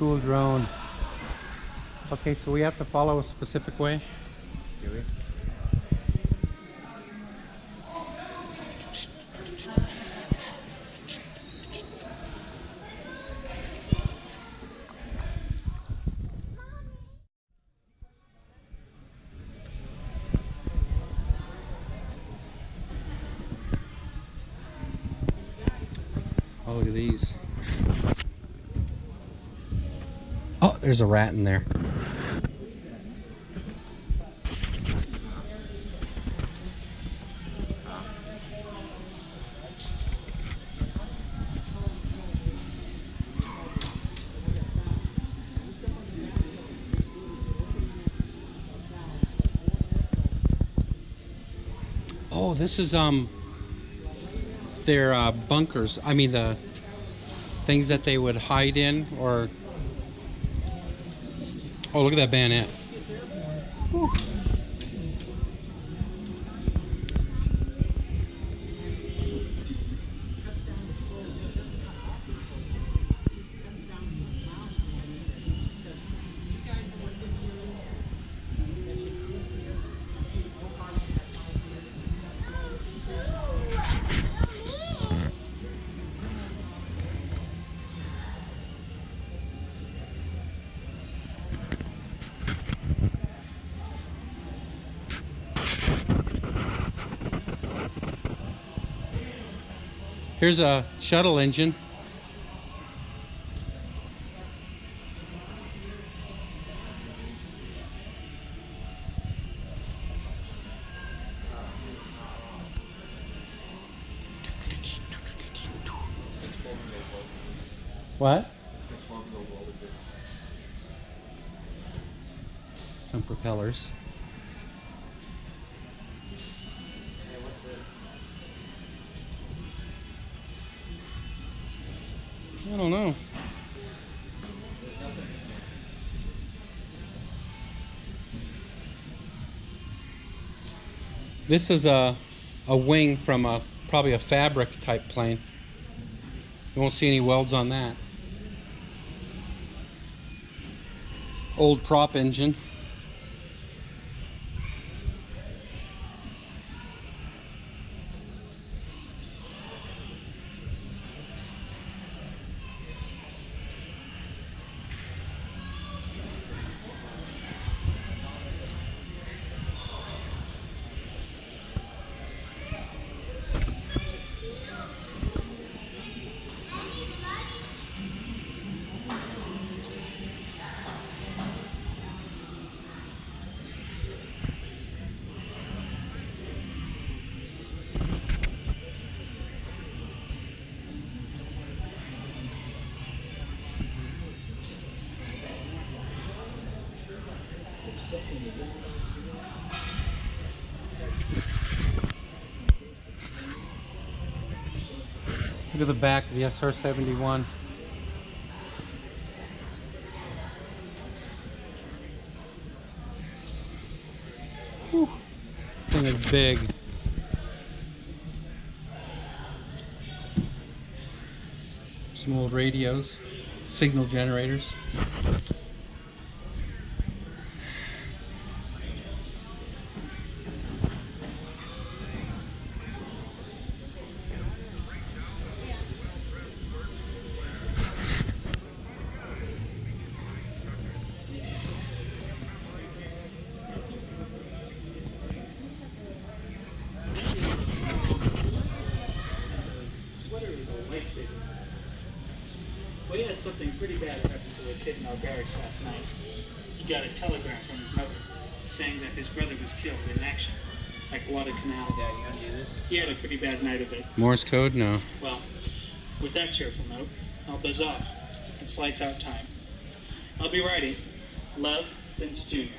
cool drone. Okay, so we have to follow a specific way. Do we? Oh, look at these. Oh, there's a rat in there. Oh, this is their bunkers. I mean the things that they would hide in, or oh, look at that bayonet. Whew. Here's a shuttle engine. What? Some propellers. I don't know. This is a wing from probably a fabric type plane. You won't see any welds on that. Old prop engine. Look at the back of the SR-71. Whew. Thing is big. Some old radios, signal generators. We had something pretty bad happen to a kid in our barracks last night. He got a telegram from his mother saying that his brother was killed in action at Guadalcanal. Dad, you gonna do this? He had a pretty bad night of it. Morse code? No. Well, with that cheerful note, I'll buzz off. It's lights out time. I'll be writing. Love, Vince Jr.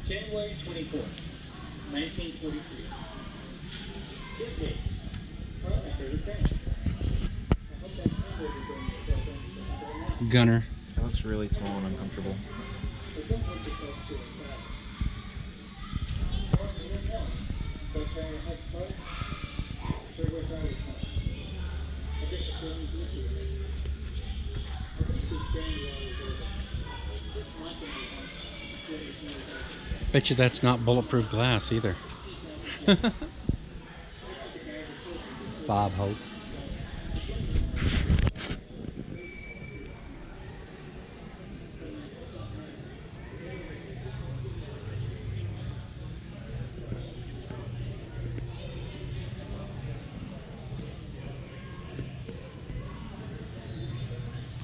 January 24th, 1943. Good days. Well, my favorite things. I hope that hamburger going to go in Gunner. That looks really small and uncomfortable. But don't push yourself too fast. Or you don't know. Start trying to hush smoke. Sure wish I was home. Bet you that's not bulletproof glass either. Bob Hope.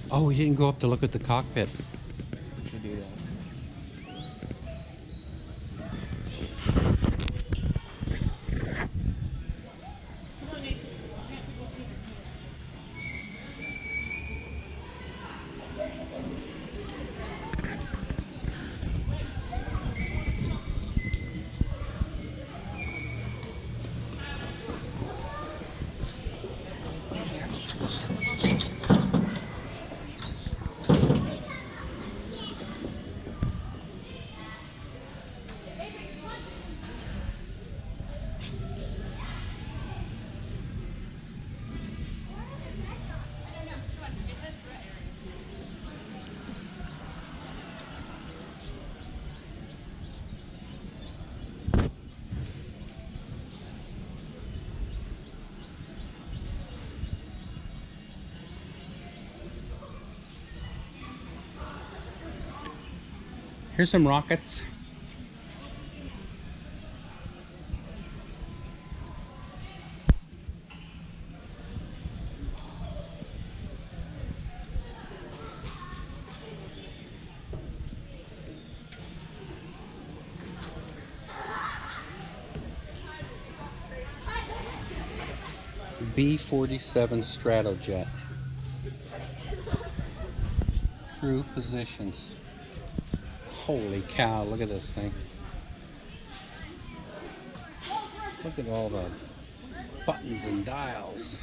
Oh, we didn't go up to look at the cockpit. We should do that. Here's some rockets. B-47 Stratojet. Crew positions. Holy cow, look at this thing. Look at all the buttons and dials.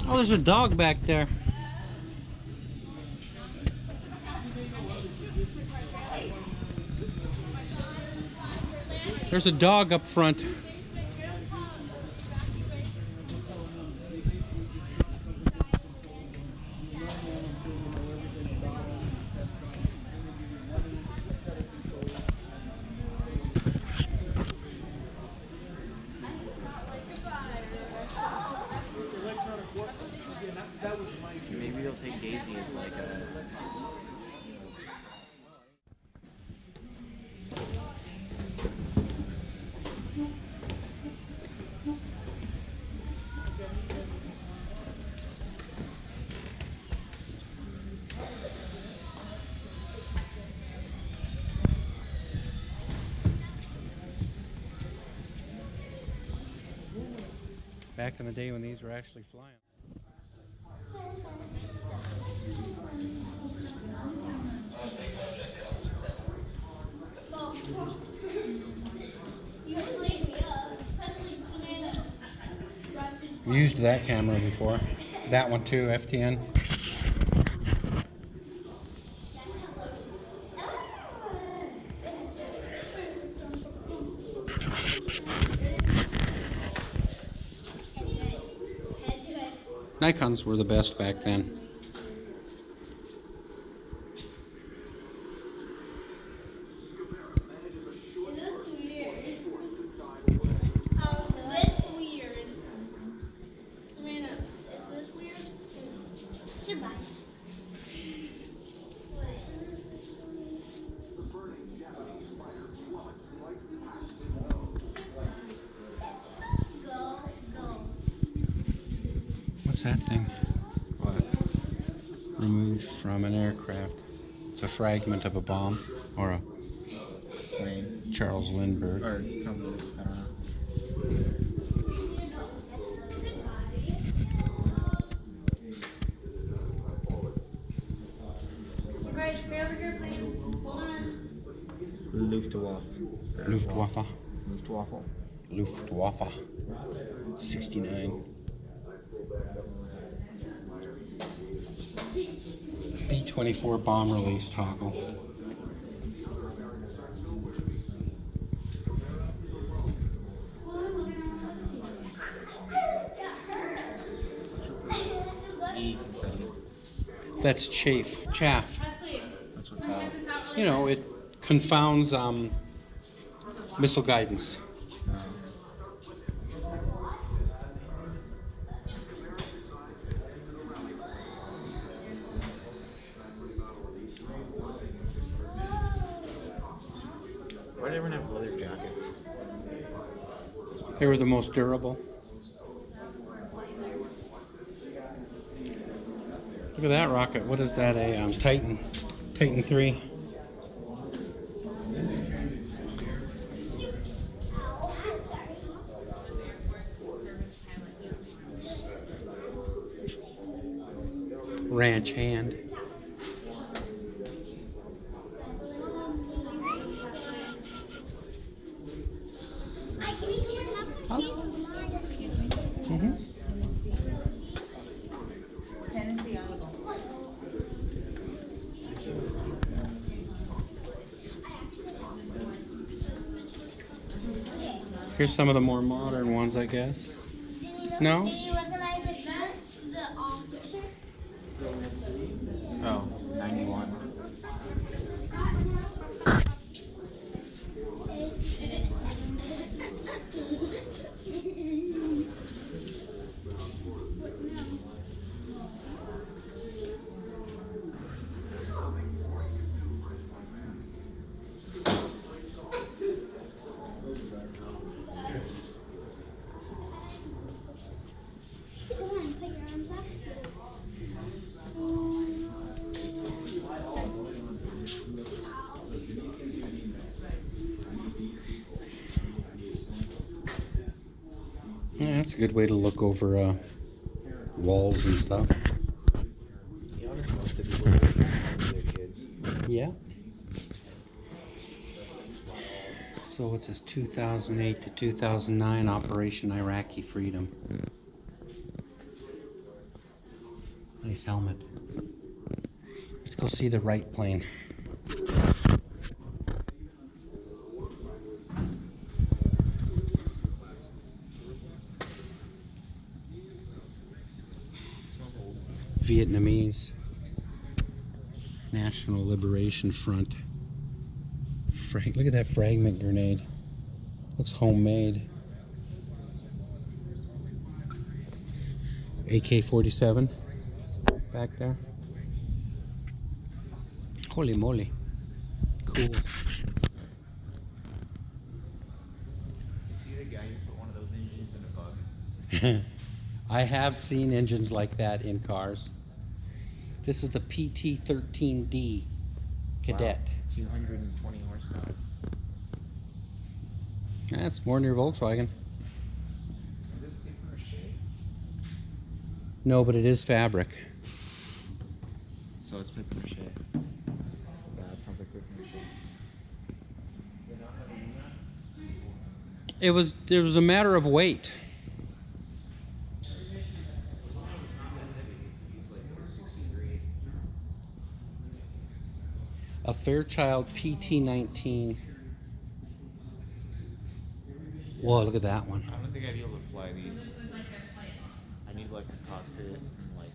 Oh, there's a dog back there. There's a dog up front. Maybe they'll take Daisy as like a. Back in the day when these were actually flying. Used that camera before. That one too, FTN. Nikons were the best back then. What's that thing? What? Removed from an aircraft. It's a fragment of a bomb or a Plane. Charles Lindbergh. Or compass. I don't know. You guys stay over here, please. Hold on. Luftwaffe. Luftwaffe. Luftwaffe. Luftwaffe. 69. B-24 bomb release toggle. That's chaff. Presley, That's what wanna check that. this out really You know, quick? it confounds missile guidance. Why did everyone have leather jackets? They were the most durable. Look at that rocket. What is that? A Titan 3. Ranch hand. Excuse me. Mm-hmm. Tennessee Audible. Here's some of the more modern ones, I guess. No? Did you recognize the shirts? The officer? Oh, 91. Come on, put your arms up. Yeah, that's a good way to look over walls and stuff. You notice most of the people that are their kids. Yeah. So what's this? 2008 to 2009 Operation Iraqi Freedom. Nice helmet. Let's go see the right plane. Vietnamese National Liberation Front. Look at that fragment grenade. Looks homemade. AK-47 back there. Holy moly. Cool. You see the guy who put one of those engines in a bug? I have seen engines like that in cars. This is the PT-13D Cadet. Wow, 220 horsepower. That's more than your Volkswagen. Is this paper shade? No, but it is fabric. So it's paper mache. Yeah, that sounds like paper mache. It was a matter of weight. A Fairchild PT-19. Whoa, look at that one. I don't think I'd be able to fly these. I need like a cockpit and like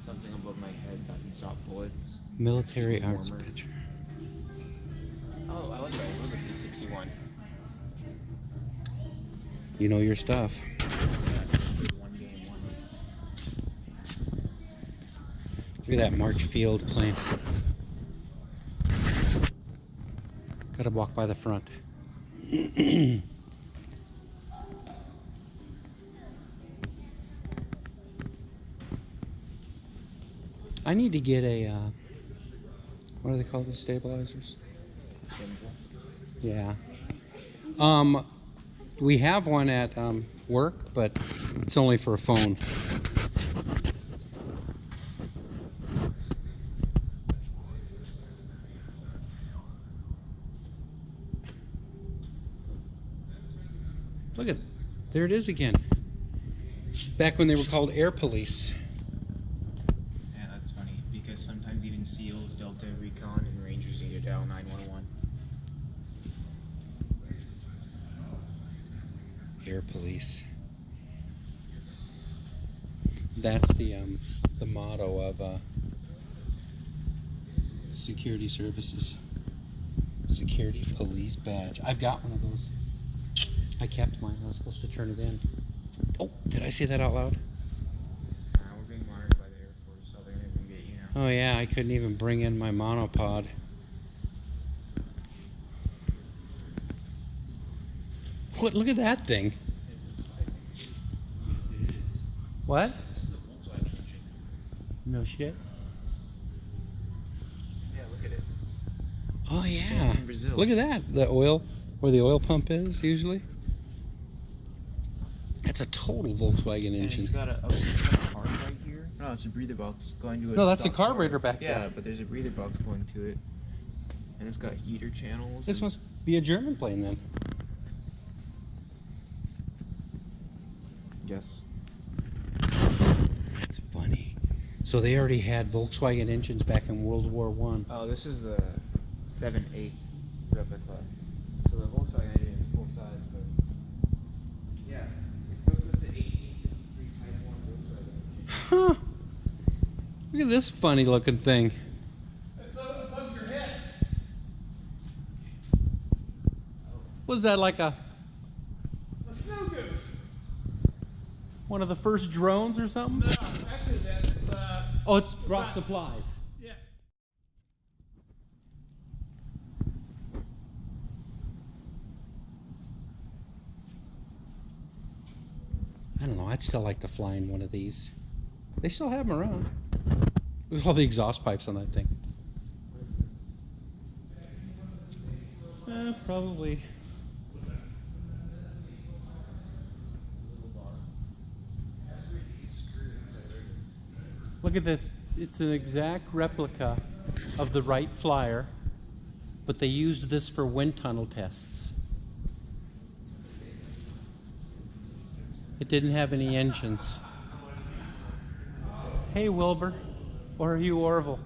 something above my head that can stop bullets. Military Keep it arts warmer. picture. Oh, I was right. It was a B-61. You know your stuff. One game, one. Look at that March Field plane. Gotta walk by the front. I need to get a, what are they called, the stabilizers? Yeah. We have one at work, but it's only for a phone. Look at, there it is again. Back when they were called Air Police. Yeah, that's funny because sometimes even SEALs, Delta, Recon, and Rangers need to dial 911. Air Police. That's the motto of security services. Security police badge. I've got one of those. I kept mine. I was supposed to turn it in. Oh, did I say that out loud? We're being monitored by the Air Force, so they're gonna get you now. Oh yeah, I couldn't even bring in my monopod. What? Look at that thing. What? This is a Volkswagen engine. No shit. Yeah, look at it. Oh It's yeah. in Brazil. Look at that. The oil, where the oil pump is usually. That's a total Volkswagen And engine. it's got a card right here. No, it's a breather box going to a No, that's a stock carburetor car. back Yeah, there. but there's a breather box going to it. And it's got heater channels. This and- must be a German plane then. Yes. That's funny. So they already had Volkswagen engines back in World War One. Oh, this is the 7.8 replica. So the Volkswagen engine is full size, but yeah, equipped with the 1853 Type 1 Volkswagen engine. Huh. Look at this funny looking thing. Was that like a one of the first drones or something? No, actually that's, Oh, it's brought supplies. yes. I don't know. I'd still like to fly in one of these. They still have them around. Look at all the exhaust pipes on that thing. Probably. Look at this. It's an exact replica of the Wright Flyer, but they used this for wind tunnel tests. It didn't have any engines. Hey, Wilbur. Or are you Orville?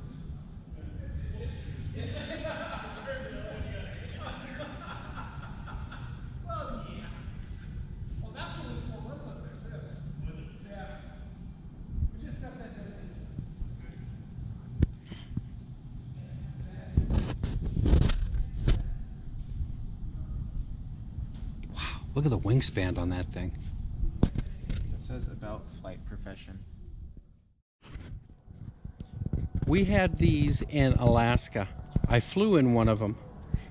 Wow, look at the wingspan on that thing. It says about flight profession. We had these in Alaska. I flew in one of them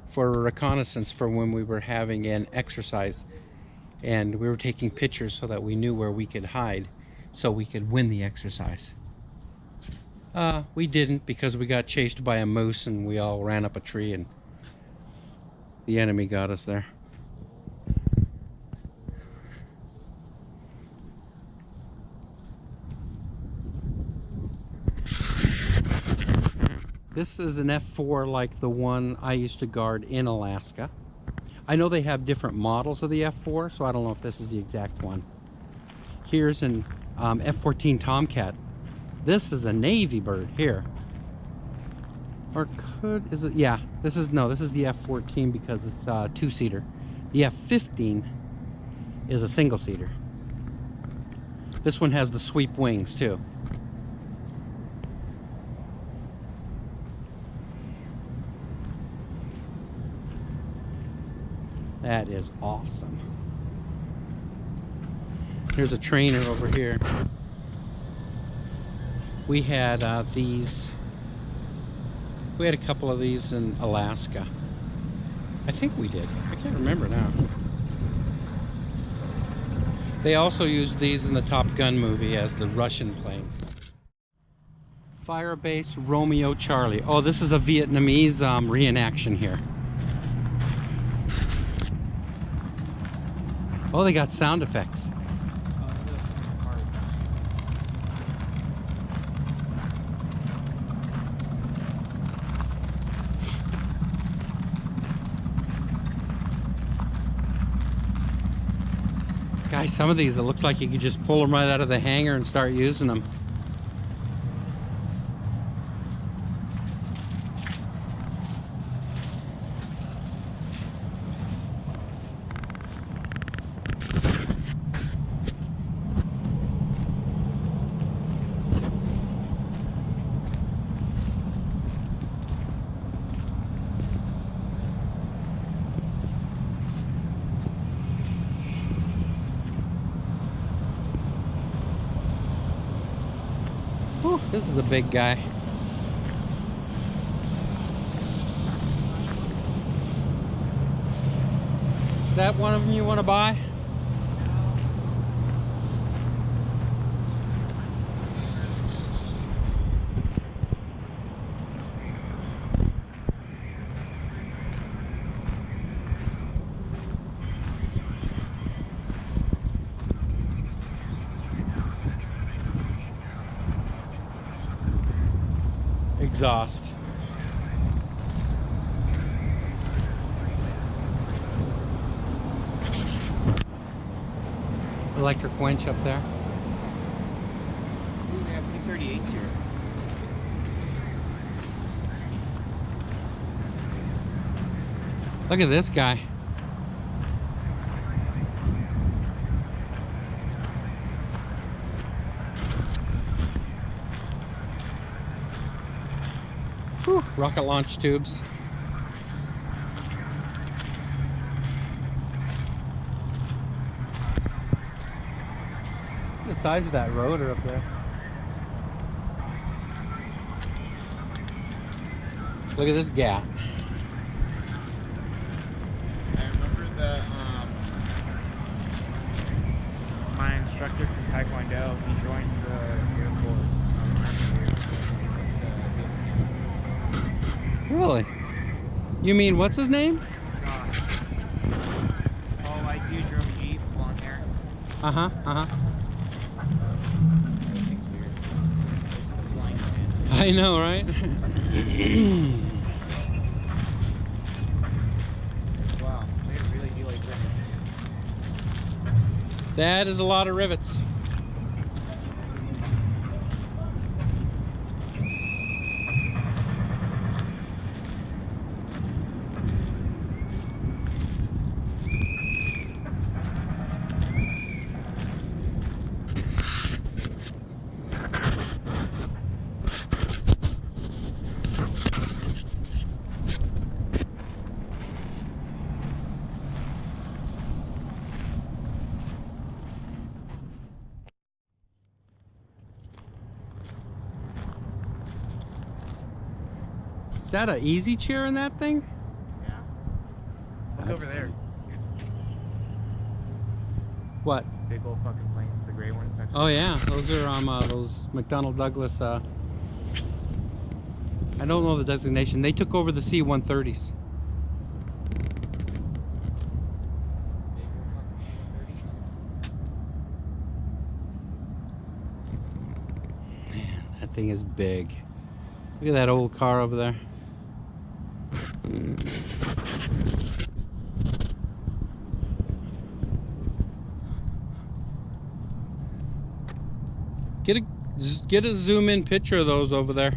for a reconnaissance for when we were having an exercise. And we were taking pictures so that we knew where we could hide so we could win the exercise. We didn't because we got chased by a moose and we all ran up a tree and the enemy got us there. This is an F4 like the one I used to guard in Alaska. I know they have different models of the F4, so I don't know if this is the exact one. Here's an F-14 Tomcat. This is a Navy bird here. Or is it? Yeah, this is the F-14 because it's a two-seater. The F-15 is a single-seater. This one has the sweep wings too. That is awesome. Here's a trainer over here. We had these. We had a couple of these in Alaska. I think we did. I can't remember now. They also used these in the Top Gun movie as the Russian planes. Firebase Romeo Charlie. Oh, this is a Vietnamese reenaction here. Oh, they got sound effects. Guys, some of these, it looks like you could just pull them right out of the hangar and start using them. Whew, this is a big guy. That one of them you want to buy? Exhaust. Electric winch up there. Ooh, they have P-38s here. Look at this guy. Whew, rocket launch tubes. The size of that rotor up there. Look at this gap. I remember my instructor from Taekwondo, he joined the Air Force. Really? You mean, what's his name? John. Oh, like you drove a Jeep, blonde hair. Uh-huh, uh-huh. Everything's weird. It's like a flying man. I know, right? Wow, they really do like rivets. That is a lot of rivets. Is that an easy chair in that thing? Yeah. Look That's over there. funny. What? Big old fucking planes, the gray ones next to Oh yeah, those are those McDonnell Douglas. I don't know the designation. They took over the C-130s. Big old fucking C-130. Man, that thing is big. Look at that old car over there. Get a zoom in picture of those over there.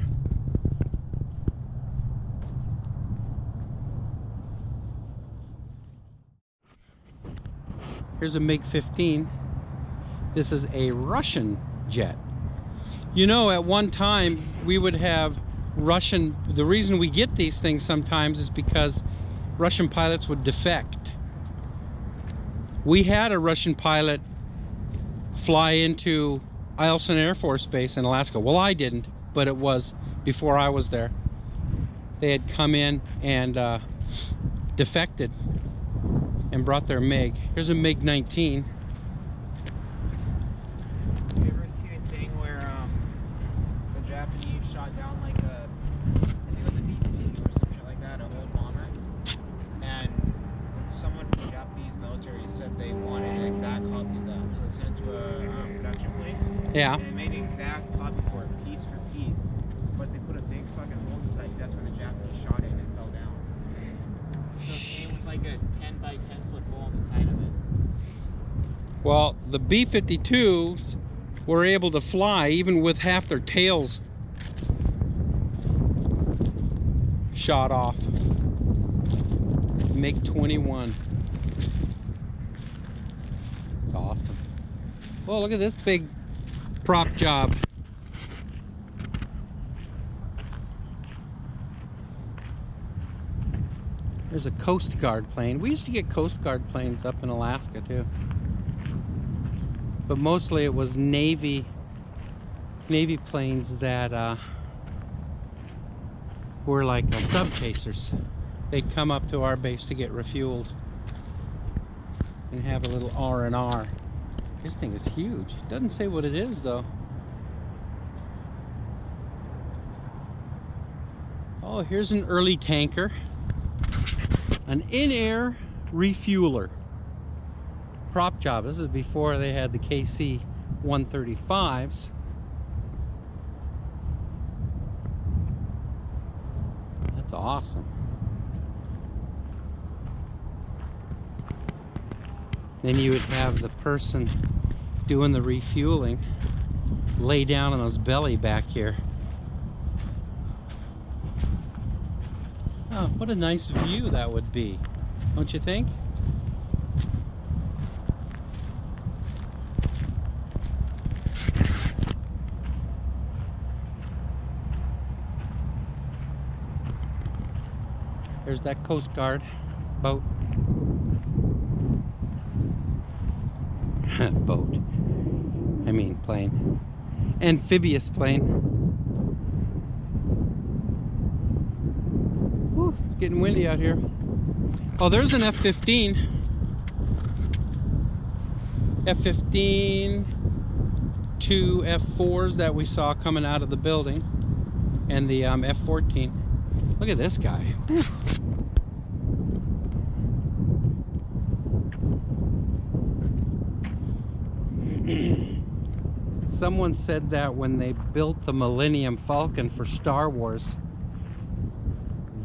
Here's a MiG-15. This is a Russian jet. You know, at one time we would have Russian, the reason we get these things sometimes is because Russian pilots would defect. We had a Russian pilot fly into Eielson Air Force Base in Alaska. Well, I didn't, but it was before I was there. They had come in and defected and brought their MiG. Here's a MiG-19. You ever see a thing where the Japanese shot down like a, I think it was a B-52 or some shit like that, an old bomber, and someone from the Japanese military said they wanted an exact copy of that, so they sent it to a production place. Yeah. And they made an exact copy for it, piece for piece, but they put a big fucking hole inside. That's where the Japanese shot it and it fell down. So it came with like a 10 by 10 foot hole on the side of it. Well, the B-52s were able to fly even with half their tails shot off. MiG-21. It's awesome. Well, look at this big prop job. There's a Coast Guard plane. We used to get Coast Guard planes up in Alaska too. But mostly it was Navy Navy planes that were like sub chasers. They'd come up to our base to get refueled and have a little R&R. This thing is huge. It doesn't say what it is though. Oh, here's an early tanker. An in-air refueler. Prop job. This is before they had the KC 135s. That's awesome. Then you would have the person doing the refueling lay down on his belly back here. Oh, what a nice view that would be, don't you think? There's that Coast Guard boat. Boat. I mean plane. Amphibious plane. Whew, it's getting windy out here. Oh, there's an F-15. F-15, 2 F-4s that we saw coming out of the building, and the F-14. Look at this guy. Whew. Someone said that when they built the Millennium Falcon for Star Wars,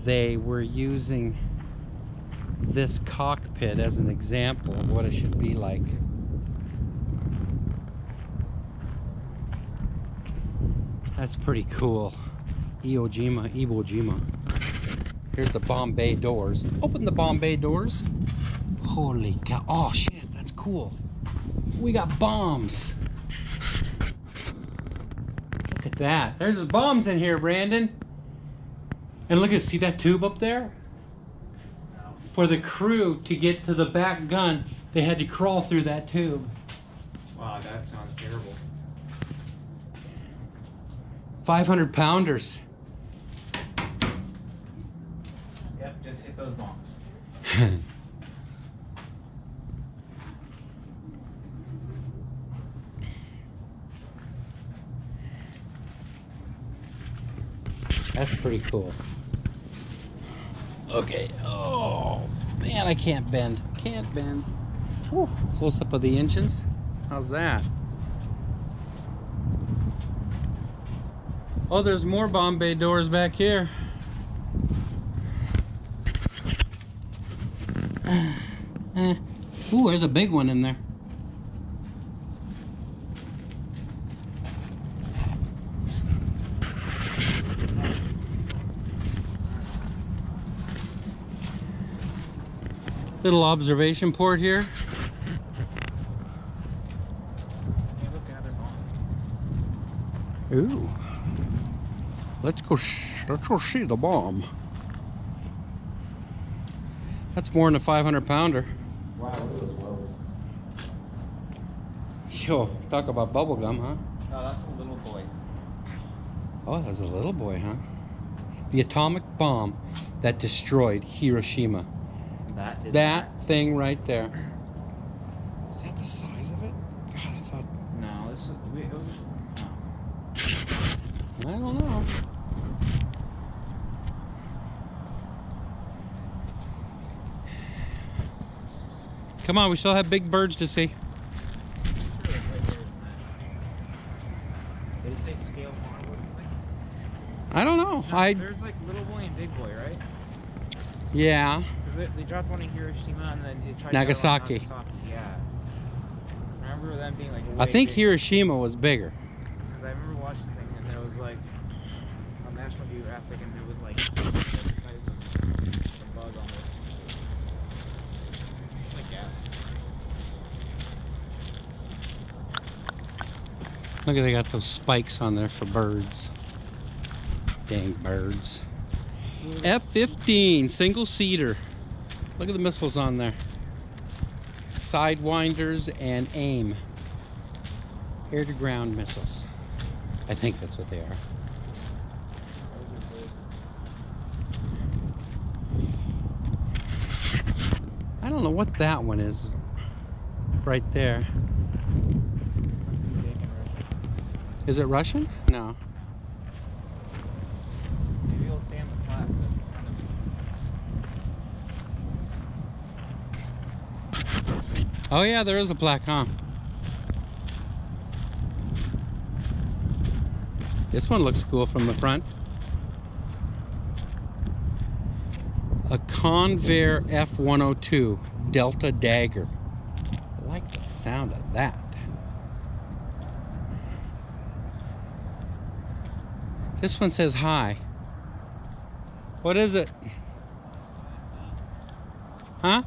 they were using this cockpit as an example of what it should be like. That's pretty cool. Iwo Jima. Here's the Bombay doors. Open the Bombay doors. Holy cow. Oh shit, that's cool. We got bombs. Look at that. There's bombs in here, Brandon. And look at, see that tube up there? No. For the crew to get to the back gun, they had to crawl through that tube. Wow, that sounds terrible. 500 pounders. Yep, just hit those bombs. That's pretty cool. Okay. Oh, man, I can't bend. Can't bend. Whew. Close up of the engines. How's that? Oh, there's more Bombay doors back here. Ooh, there's a big one in there. Little observation port here. Hey, look, another bomb. Ooh. Let's go see the bomb. That's more than a 500 pounder. Wow, look at those welds. Yo, talk about bubble gum, huh? Oh, that's the little boy. Oh, that's a little boy, huh? The atomic bomb that destroyed Hiroshima. That thing right there. Is that the size of it? God, I thought. No, this was. It was. No. I don't know. Come on, we still have big birds to see. Did it say scale model? I don't know. There's like little boy and big boy, right? Yeah. Because they dropped one in Hiroshima and then they tried Nagasaki. To Nagasaki, yeah. I remember them being like. I think bigger. Hiroshima was bigger. Because I remember watching the thing and there was like on National Geographic and it was like the size of a bug almost. It's like gas. Look at, they got those spikes on there for birds. Dang birds. F-15 single seater. Look at the missiles on there. Sidewinders and AIM. Air to ground missiles. I think that's what they are. I don't know what that one is right there. Something big and Russian. Is it Russian? No. Maybe it'll say on the plaque that's in front of it. Oh yeah, there is a plaque, huh? This one looks cool from the front. A Convair F102 Delta Dagger. I like the sound of that. This one says hi. What is it? Huh?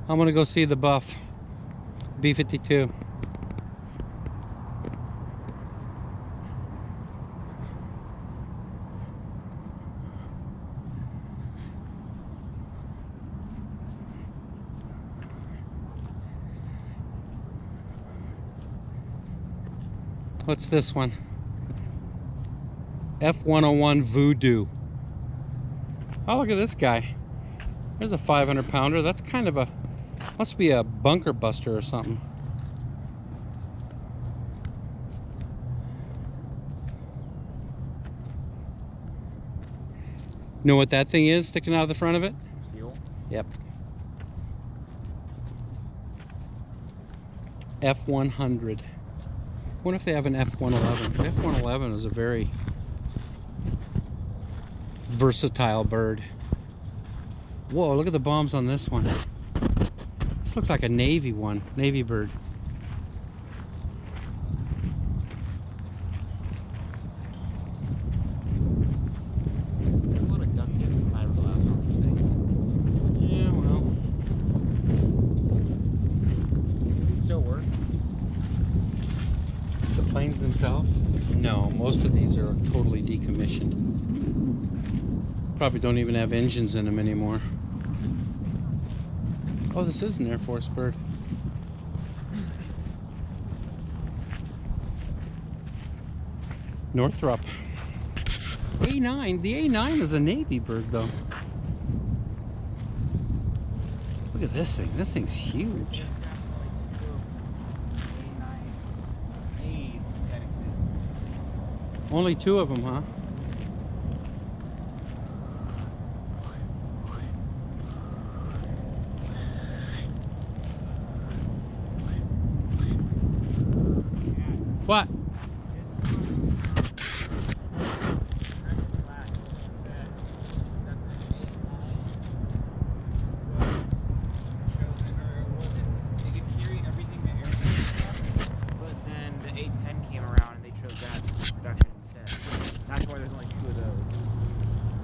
I'm gonna go see the buff B-52. What's this one? F101 Voodoo. Oh, look at this guy. There's a 500 pounder. That's kind of a, must be a bunker buster or something. Know what that thing is sticking out of the front of it? Fuel. Yep. F100. Wonder if they have an F111. The F111 is a very versatile bird. Whoa, look at the bombs on this one. This looks like a Navy one, Navy bird. There's a lot of duct tape and fiberglass on these things. Yeah, well. Do these still work? The planes themselves? No, most of these are totally decommissioned. Probably don't even have engines in them anymore. Oh, this is an Air Force bird. Northrop. A9. The A9 is a Navy bird, though. Look at this thing. This thing's huge. Only 2 of them, huh? What?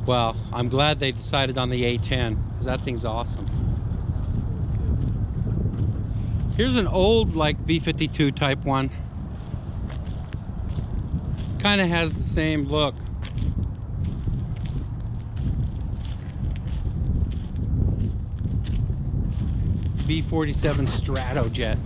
Well, I'm glad they decided on the A10 because that thing's awesome. Here's an old like B-52 type one. Kind of has the same look. B-47 Stratojet.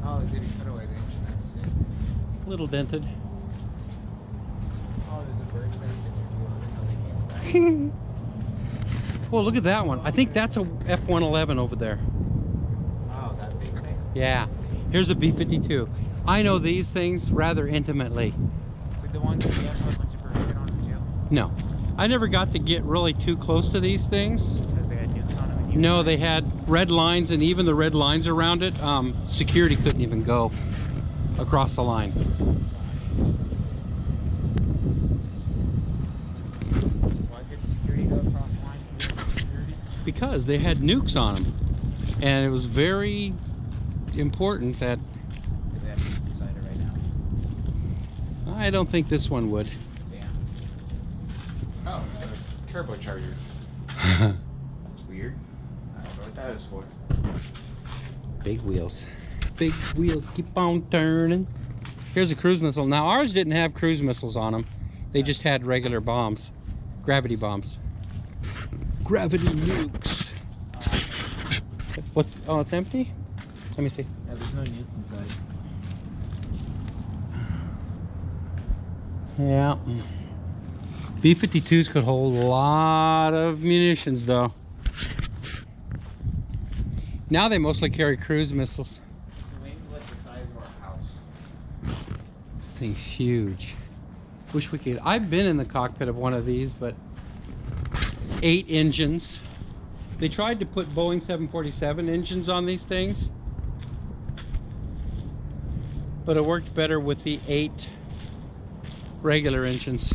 Oh, they didn't cut away the engine, that's it. Little dented. Oh, there's a bird's nest in your door. Well, look at that one. I think that's a F-111 over there. Oh, that big thing. Yeah. Here's a B-52. I know these things rather intimately. With the ones that you have a bunch of birds get on them too? No. I never got to get really too close to these things. Because they had nukes on them and you No, they had red lines, and even the red lines around it, security couldn't even go across the line. Why couldn't security go across the line through security? Because they had nukes on them. And it was very important that... Because they have nukes beside it right now. I don't think this one would. Damn. Oh, a turbocharger. That's weird. I don't know what that is for. Big wheels. Big wheels keep on turning. Here's a cruise missile. Now, ours didn't have cruise missiles on them. They just had regular bombs, gravity bombs. Gravity nukes. What's, oh, it's empty? Let me see. Yeah, there's no nukes inside. Yeah. B-52s could hold a lot of munitions though. Now they mostly carry cruise missiles. This wing's like the size of our house. This thing's huge. Wish we could. I've been in the cockpit of one of these, but 8 engines. They tried to put Boeing 747 engines on these things, but it worked better with the 8 regular engines,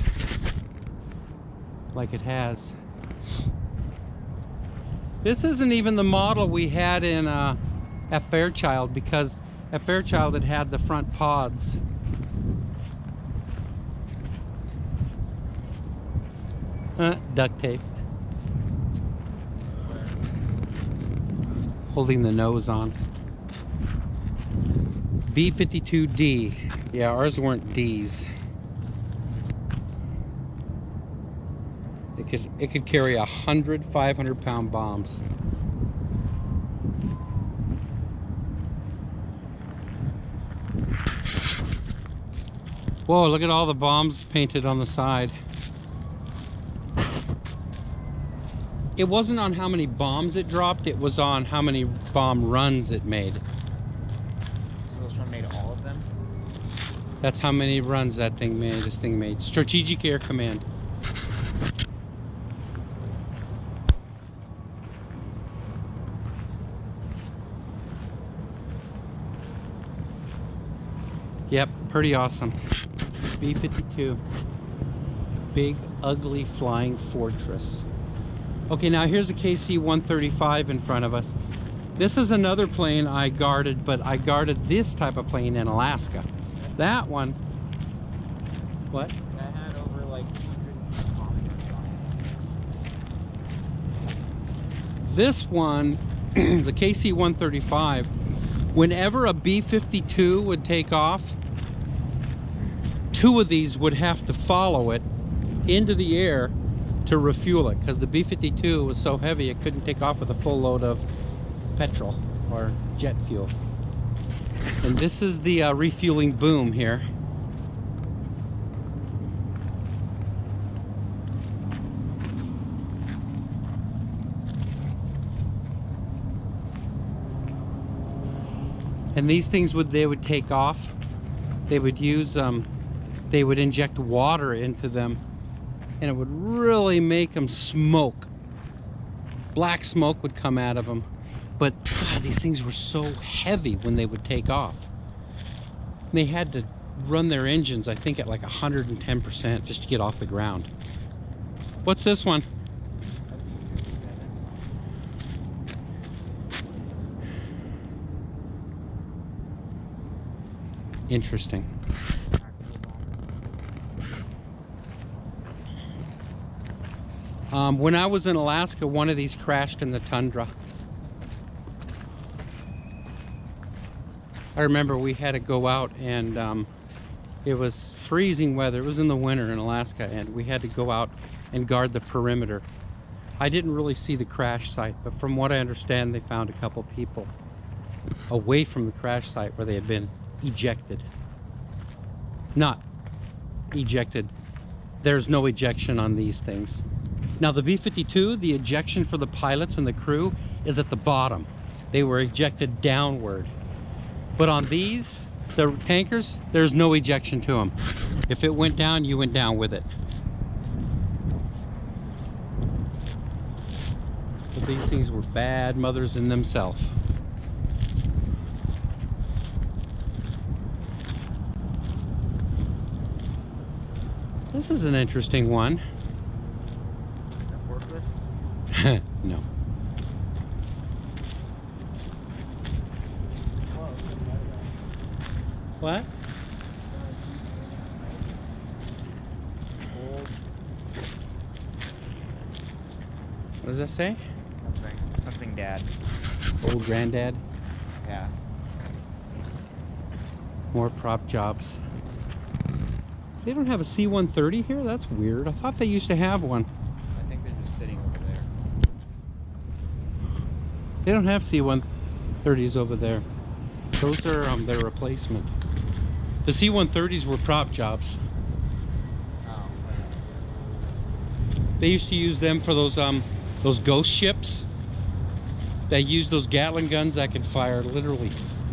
like it has. This isn't even the model we had in at Fairchild, because at Fairchild it had the front pods. Duct tape. Holding the nose on. B-52D. Yeah, ours weren't Ds. It could carry 100 500-pound bombs. Whoa, look at all the bombs painted on the side. It wasn't on how many bombs it dropped, it was on how many bomb runs it made. So this one made all of them? That's how many runs that thing made, this thing made. Strategic Air Command. Yep, pretty awesome. B-52. Big, ugly flying fortress. Okay, now here's a KC-135 in front of us. This is another plane I guarded, but I guarded this type of plane in Alaska. That one... What? That had over like 200 bombers on it. This one, the KC-135, whenever a B-52 would take off, 2 of these would have to follow it into the air to refuel it, because the B-52 was so heavy it couldn't take off with a full load of petrol or jet fuel. And this is the refueling boom here. And these things they would take off. They would use they would inject water into them, and it would really make them smoke. Black smoke would come out of them. But God, these things were so heavy when they would take off. They had to run their engines, I think, at like 110% just to get off the ground. What's this one? Interesting. When I was in Alaska, one of these crashed in the tundra. I remember we had to go out, and it was freezing weather. It was in the winter in Alaska, and we had to go out and guard the perimeter. I didn't really see the crash site, but from what I understand, they found a couple people away from the crash site where they had been ejected. Not ejected. There's no ejection on these things. Now the B-52, the ejection for the pilots and the crew is at the bottom. They were ejected downward. But on these, the tankers, there's no ejection to them. If it went down, you went down with it. But these things were bad mothers in themselves. This is an interesting one. A forklift? No. What? What does that say? Something dad. Old granddad. Yeah. More prop jobs. They don't have a C-130 here? That's weird. I thought they used to have one. I think they're just sitting over there. They don't have C-130s over there. Those are their replacement. The C-130s were prop jobs. Oh. They used to use them for those ghost ships. They use those Gatling guns that can fire literally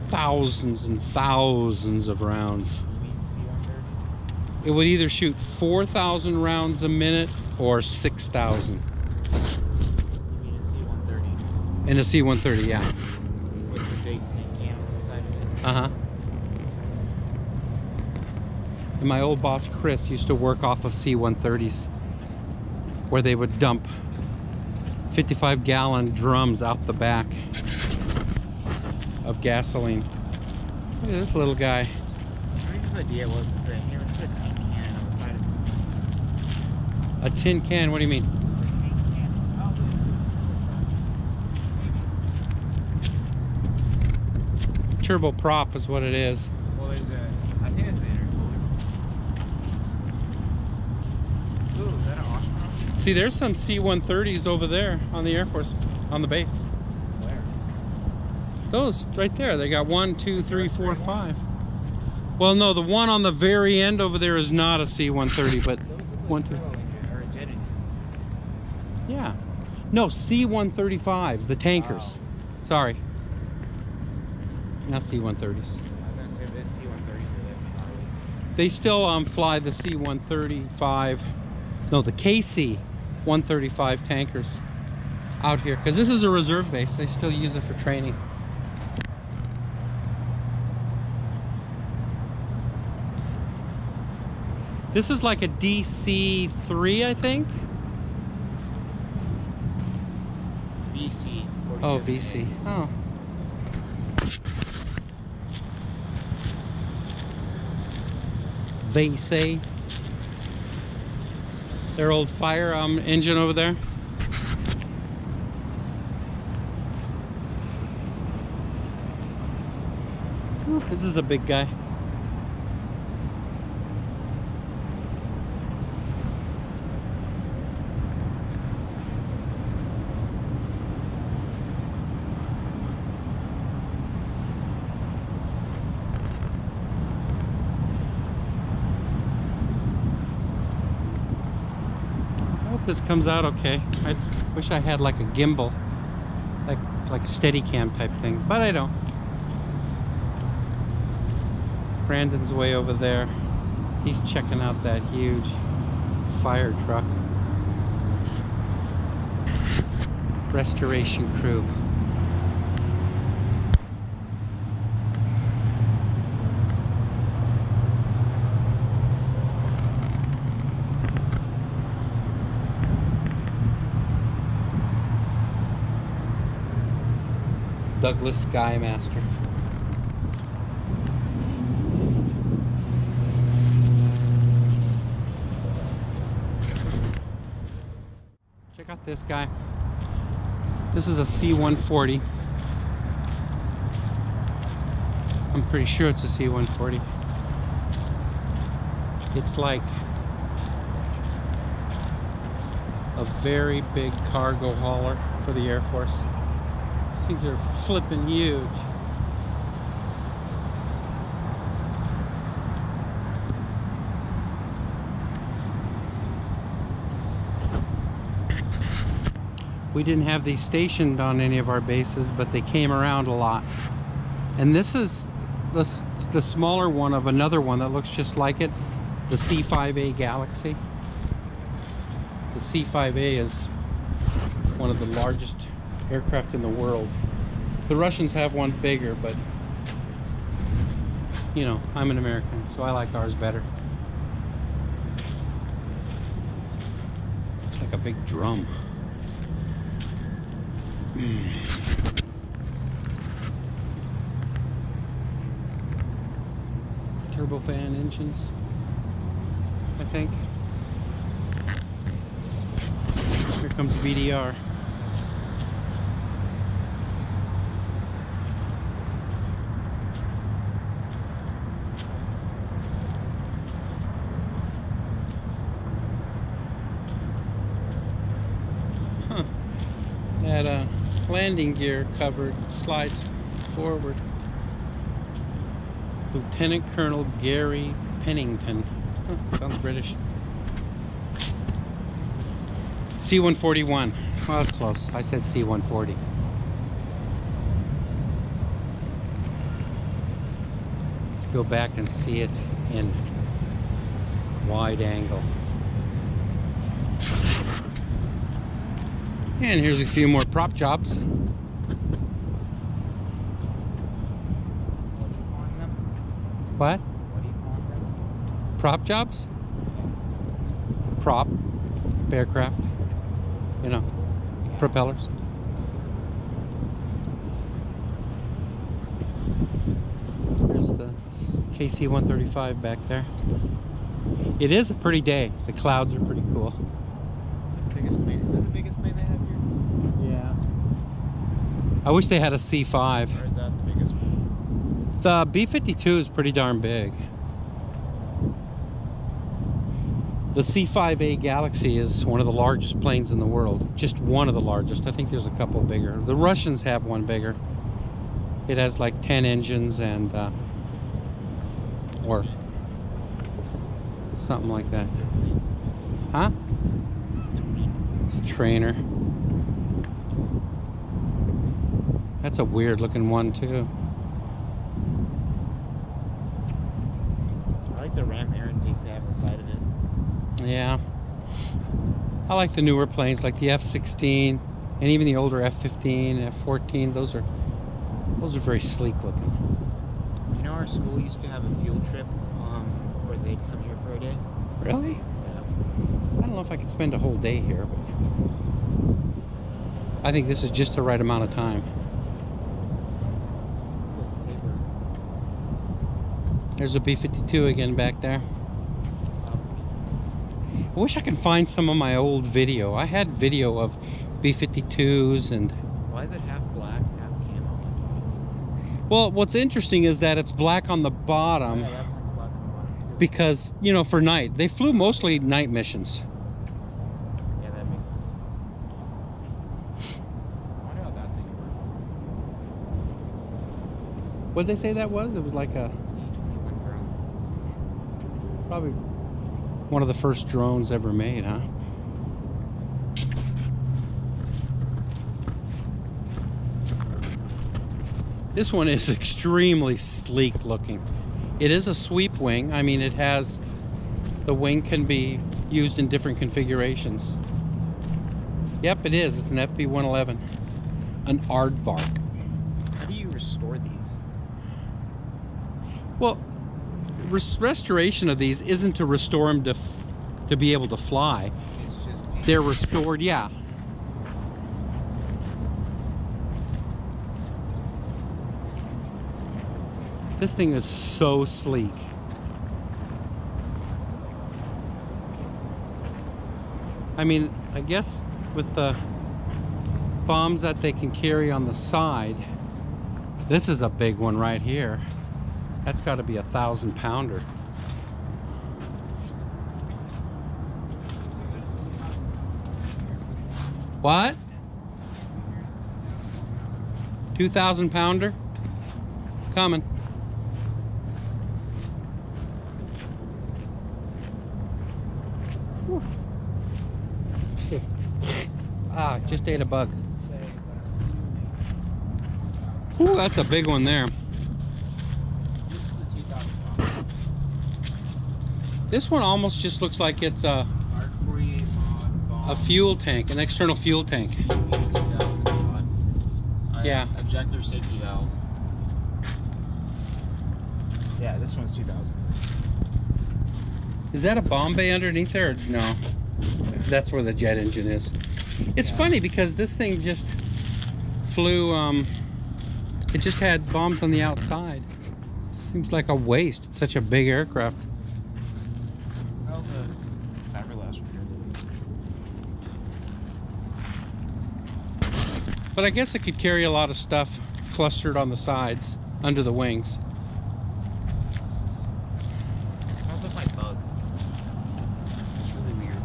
thousands and thousands of rounds. You mean C-130s? It would either shoot 4,000 rounds a minute or 6,000. You mean a C-130? In a C-130, yeah. With the big can on the side of it? Uh-huh. And my old boss, Chris, used to work off of C-130s where they would dump 55-gallon drums out the back of gasoline. Look at this little guy. I think his idea was he was put a tin can on the side of A tin can, what do you mean? the tin can. Oh, maybe. Turbo prop is what it is. Well, there's I think it's an intercooler. Ooh, is that an Oshkosh? See, there's some C-130s over there on the Air Force, on the base. Where? Those right there. They got 1, 2, 3, 4, 5. Well, no, the one on the very end over there is not a C-130, but Those look like 1, 2. turbo engine or jet engines. Yeah. No, C-135s, the tankers. Sorry. Not C-130s. I was gonna say this C-130 really. They still fly the C-135, no, the KC-135 tankers out here, because this is a reserve base. They still use it for training. This is like a DC-3, I think. VC. Oh, VC. Oh. VC. Their old fire engine over there. Ooh, this is a big guy. I hope this comes out okay. I wish I had like a gimbal, like a Steadicam type thing, but I don't. Brandon's way over there. He's checking out that huge fire truck. Restoration crew. Douglas Skymaster. Check out this guy. This is a C-140. I'm pretty sure it's a C-140. It's like a very big cargo hauler for the Air Force. These things are flipping huge. We didn't have these stationed on any of our bases, but they came around a lot. And this is the smaller one of another one that looks just like it, the C-5A Galaxy. The C-5A is one of the largest aircraft in the world. The Russians have one bigger, but you know, I'm an American, so I like ours better. It's like a big drum. Turbofan engines, I think. Here comes BDR. that landing gear covered slides forward. Lieutenant Colonel Gary Pennington. Huh, sounds British. C-141. Well, that's close. I said C-140. Let's go back and see it in wide angle. And here's a few more prop jobs. What? What are you calling them? Prop jobs? Prop. Aircraft. You know, propellers. There's the KC-135 back there. It is a pretty day. The clouds are pretty cool. Biggest plane. Is that the biggest plane they have here? Yeah. I wish they had a C5. Or is that the biggest one? The B-52 is pretty darn big. The C-5A Galaxy is one of the largest planes in the world. Just one of the largest. I think there's a couple bigger. The Russians have one bigger. It has like 10 engines and or something like that. Huh? It's a trainer. That's a weird looking one too. I like the Ram Air intakes they have on the side of it. Yeah. I like the newer planes like the F-16 and even the older F-15, F-14. Those are very sleek looking. You know, our school used to have a field trip where they'd come here for a day. Really? Yeah. I don't know if I could spend a whole day here, but I think this is just the right amount of time. There's a B-52 again back there. I wish I could find some of my old video. I had video of B-52s and... Why is it half black, half camo? Well, what's interesting is that it's black on the bottom Yeah, that one's black on the bottom too. because, you know, for night. They flew mostly night missions. Yeah, that makes sense. I wonder how that thing works. What did they say that was? It was like a... D-21 drone. Probably one of the first drones ever made, huh? This one is extremely sleek looking. It is a sweep wing. I mean, it has... The wing can be used in different configurations. Yep, it is. It's an FB-111. An aardvark. How do you restore these? Well, restoration of these isn't to restore them to be able to fly. It's just... They're restored, yeah. This thing is so sleek. I mean, I guess with the bombs that they can carry on the side, this is a big one right here. That's got to be 1,000-pounder. What? 2,000-pounder? Coming. Whew. Ah, just ate a bug. Ooh, that's a big one there. This is the 2,000 pound. This one almost just looks like it's a Mark 48 mod bomb. fuel tank, an external fuel tank. 2,000 mod. Yeah. Ejector safety valve. Yeah, this one's 2,000. Is that a bomb bay underneath there? Or no. That's where the jet engine is. It's funny because this thing just flew, it just had bombs on the outside. Seems like a waste. It's such a big aircraft. Well, the fiberglass right here. But I guess it could carry a lot of stuff clustered on the sides, under the wings. It smells like my bug. It's really weird.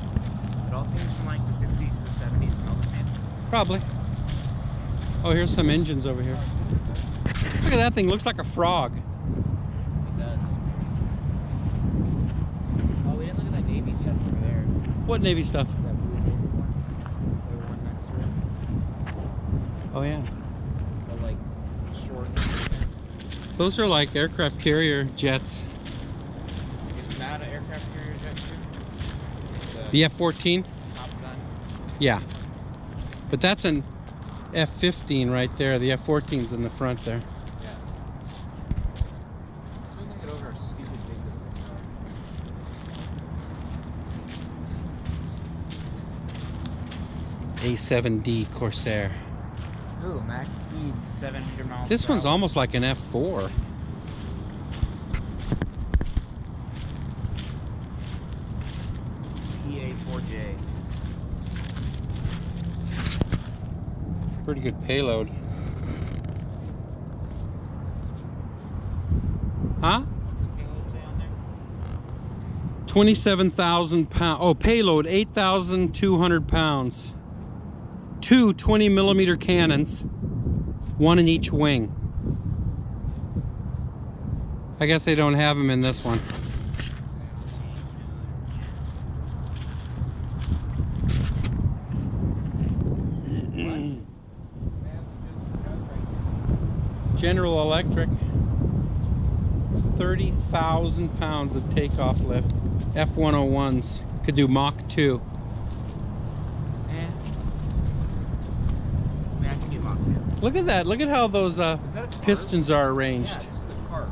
But all things from like the 60s to the 70s smell the same. Probably. Oh, here's some engines over here. Look at that thing. Looks like a frog. It does. Oh, we didn't look at that Navy stuff over there. What Navy stuff? That blue Navy one. The one next to it. Oh, yeah. The, like, short. Those are like aircraft carrier jets. Isn't that an aircraft carrier jet too? The F-14? Top Gun. Yeah. But that's an F-15 right there. The F-14's in the front there. Yeah. I still think it over how stupid big those things are. A7D Corsair. Ooh, max speed 700 miles This per one's hour. almost like an F4. TA4J. Pretty good payload. Huh? What's the payload say on there? 27,000 pounds. Oh, payload 8,200 pounds. Two 20-millimeter cannons, one in each wing. I guess they don't have them in this one. General Electric, 30,000 pounds of takeoff lift. F-101s could do Mach 2. Look at that. Look at how those Is that a car? pistons are Yeah, arranged. this is a car.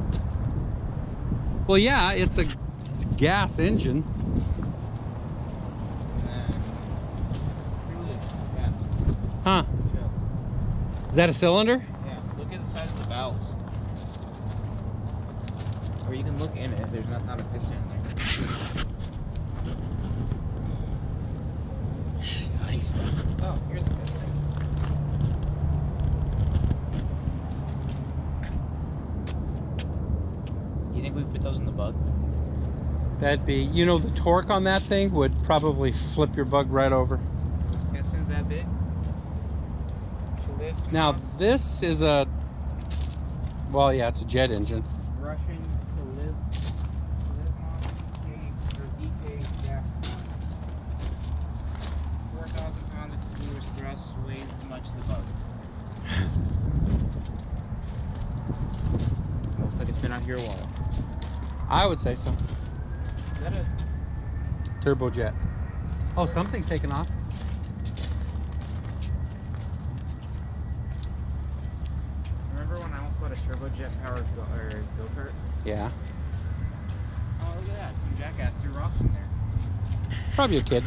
Well, yeah, it's a gas engine. Yeah. Huh. Is that a cylinder? Yeah, look at the size of the valves. Or you can look in it. There's not a piston in there. Nice. Oh, here's a piston. You think we put those in the bug? That'd be, you know, the torque on that thing would probably flip your bug right over. Pistons that big? Now, this is a, well, yeah, it's a jet engine. Russian DK gas 4,000 pounds of continuous thrust weighs as much as the bug. Looks like it's been out here a while. I would say so. Is that a Turbojet. Oh, something's taken off. Remember when I almost bought a turbojet powered go-kart? Yeah. Oh, look at that. Some jackass threw rocks in there. Probably a kid.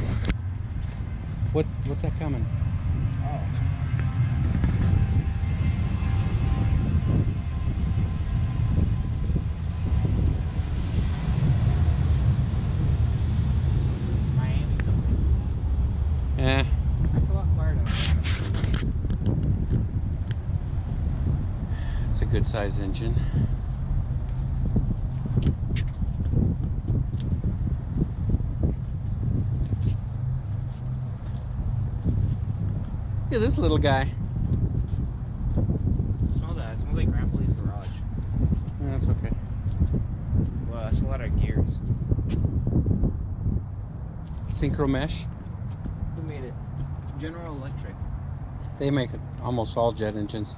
What's that coming? Oh. Miami something. Eh. That's a lot quieter than It's a good size engine. Look at this little guy. Smell that. It smells like Grandpa's garage. Yeah, that's okay. Wow, that's a lot of gears. Synchro mesh. Who made it? General Electric. They make almost all jet engines.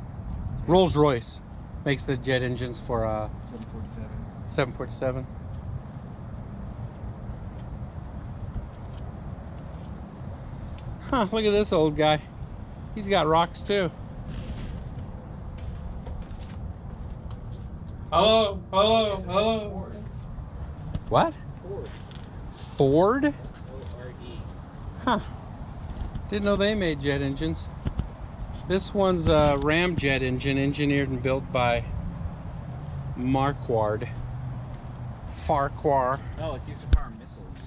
Rolls-Royce makes the jet engines for 747. 747. Huh, look at this old guy. He's got rocks too. Hello, hello, hello. What? Ford. Ford? O-R-D. Huh. Didn't know they made jet engines. This one's a ramjet engine engineered and built by Farquhar. Oh, it's used to power missiles.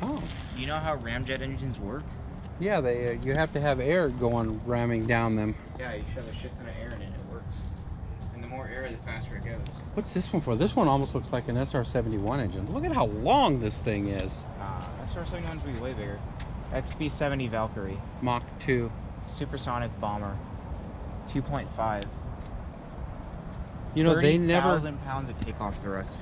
Oh. You know how ramjet engines work? Yeah, they you have to have air going ramming down them. Yeah, you shove a shit ton of air in it and it works. And the more air, the faster it goes. What's this one for? This one almost looks like an SR-71 engine. Look at how long this thing is. SR-71's gonna be way bigger. XB-70 Valkyrie. Mach 2. Supersonic bomber. 2.5. You know, they never. 30,000 pounds of takeoff thrust.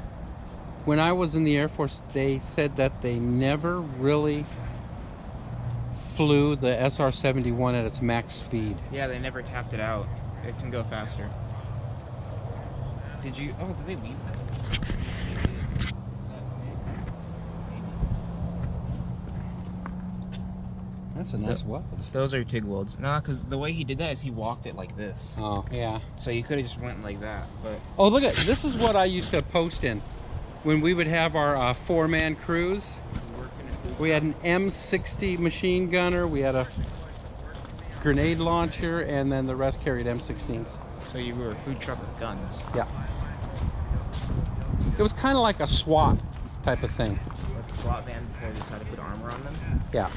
When I was in the Air Force, they said that they never really flew the SR-71 at its max speed. Yeah, they never tapped it out. It can go faster. Did you? Oh, did they leave that? That's a nice weld. Those are TIG welds. Nah, because the way he did that is he walked it like this. Oh, yeah. So you could have just went like that, but... Oh, look at this is what I used to post in when we would have our four-man crews. We had an M60 machine gunner, we had a grenade launcher, and then the rest carried M16s. So you were a food truck with guns. Yeah. It was kind of like a SWAT type of thing. Like a SWAT van before they decided to put armor on them? Yeah.